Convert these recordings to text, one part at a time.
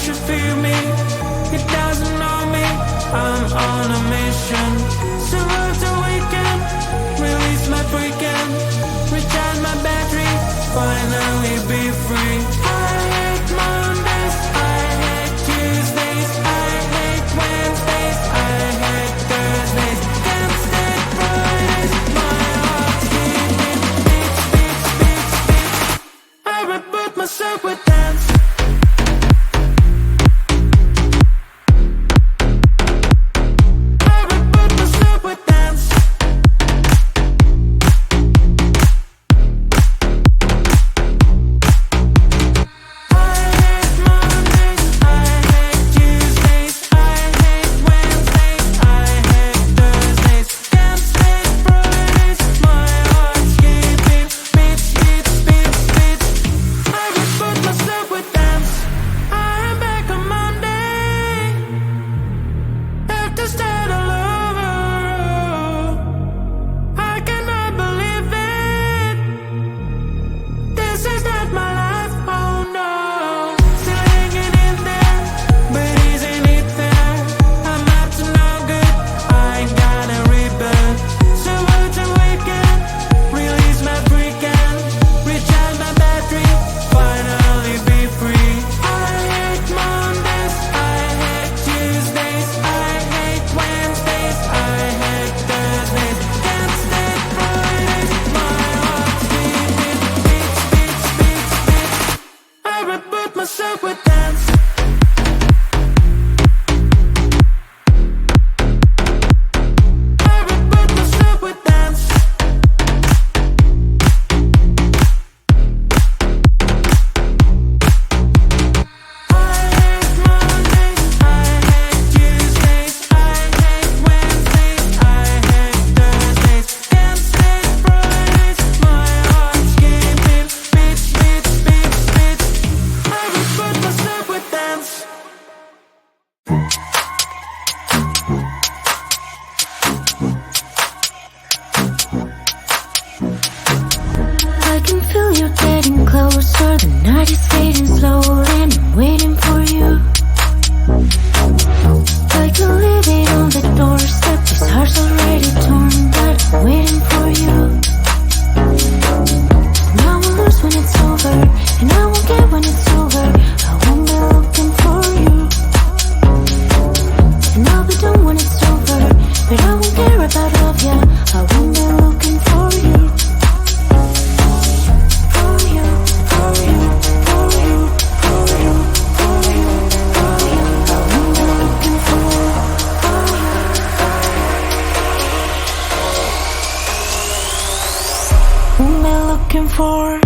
should feel me. It doesn't know me. I'm on a mission. Survive the weekend. Release my freaking. Recharge my battery. Finally be free. I hate Mondays. I hate Tuesdays. I hate Wednesdays. I hate Thursdays. Can't stand Fridays. My heart's beating. Beats, beats, beats, beats. I reboot myself with dance. For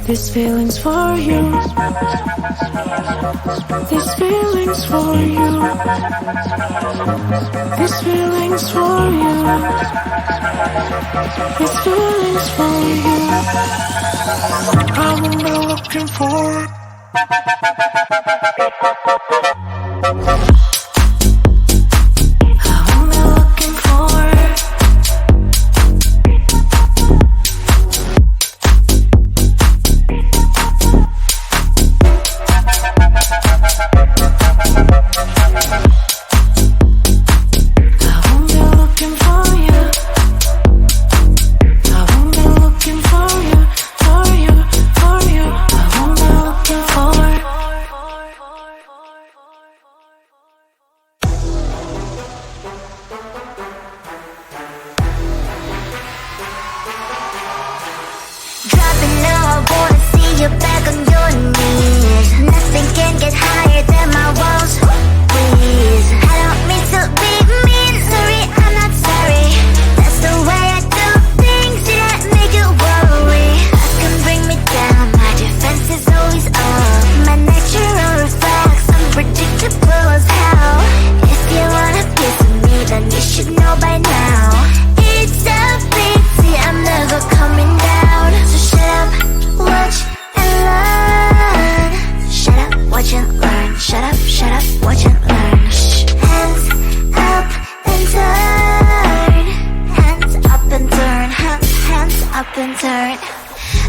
These feelings for you. These feelings for you. These feelings for you. These feelings for you. I won't be looking for it.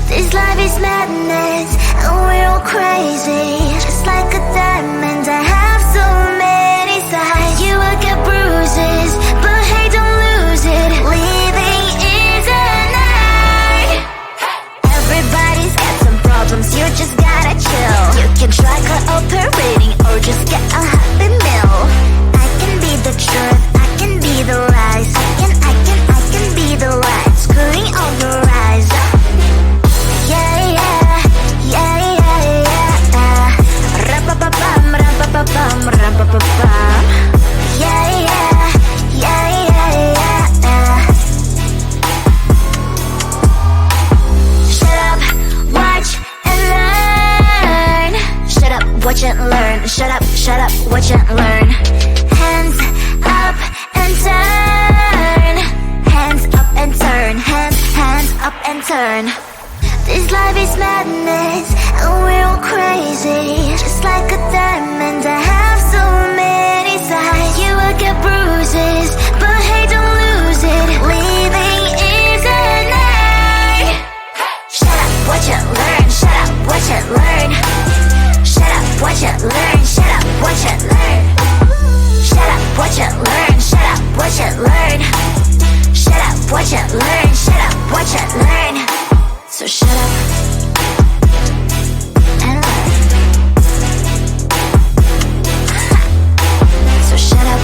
This life is madness, and we're all crazy. Just like a diamond, I have so many sides. You will get bruises, but hey, don't lose it. Living is an art. Everybody's got some problems, you just gotta chill. You can try cooperating or just get a happy meal. I can be the truth, I can be the lies. I can be the light, screwing on your eyes. Ram-pa-pa-pam, ram-pa-pa-pam. Shut up, watch and learn. Shut up, watch and learn. Shut up, watch and learn. Hands up and turn. Hands up and turn. Hands up and turn. This life is madness, and we're all crazy. Just like a diamond, I have so many sides. You will get bruises, but hey, don't lose it. Living is an art. Shut up, watch it, learn. Shut up, watch it, learn. Shut up, watch it, learn. Shut up, watch it, learn. Shut up, watch it, learn. Shut up, watch it, learn. Shut up, watch it, learn. Shut up, watch it, learn. So shut up and learn. So shut up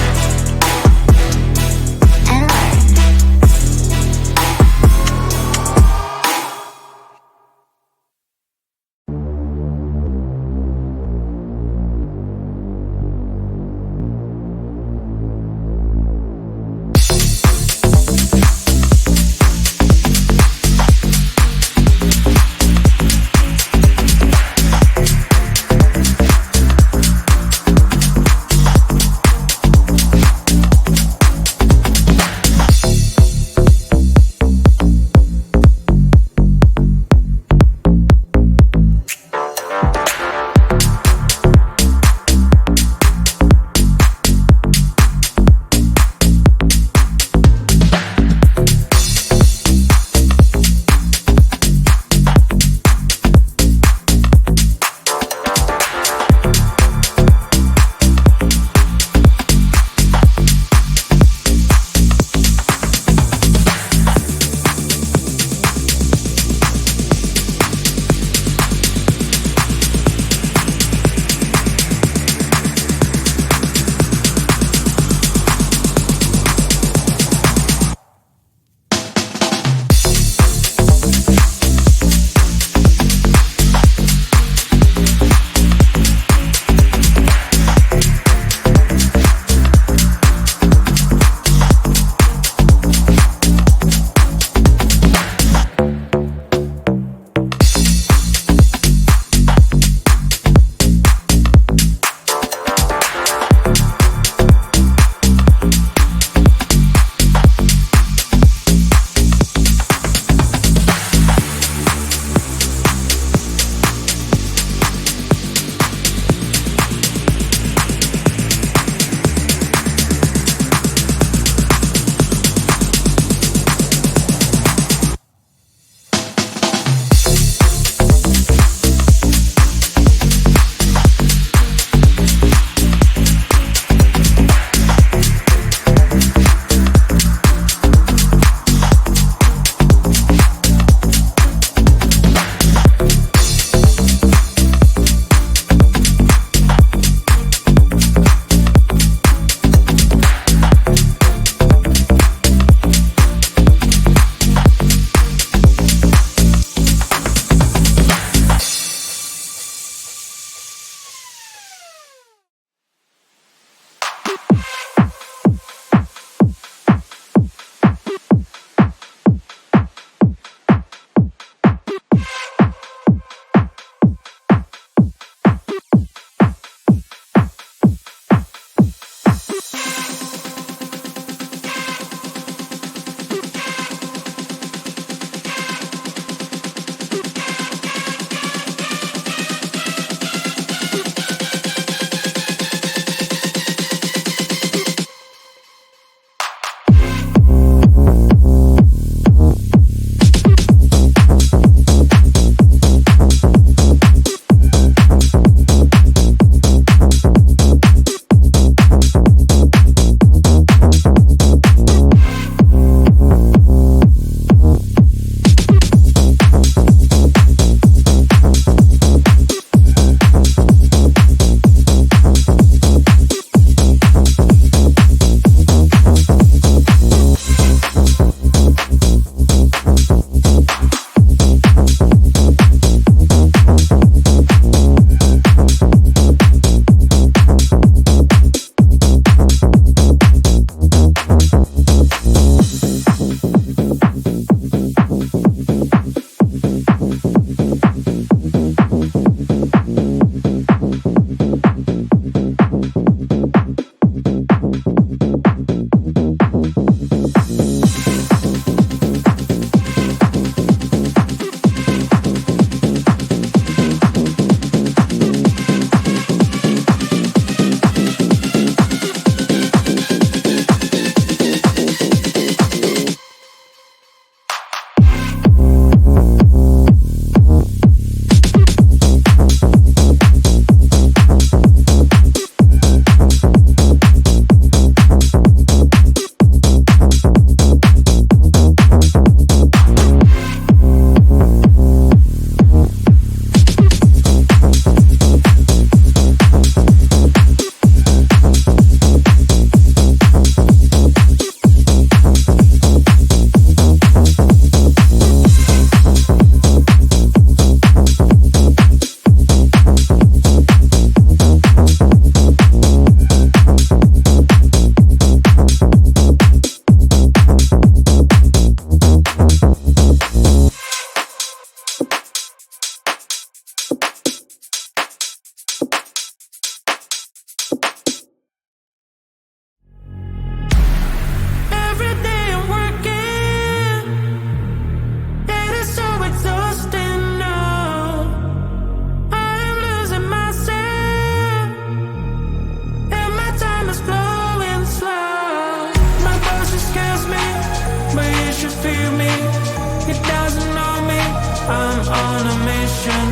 I'm on a mission.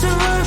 So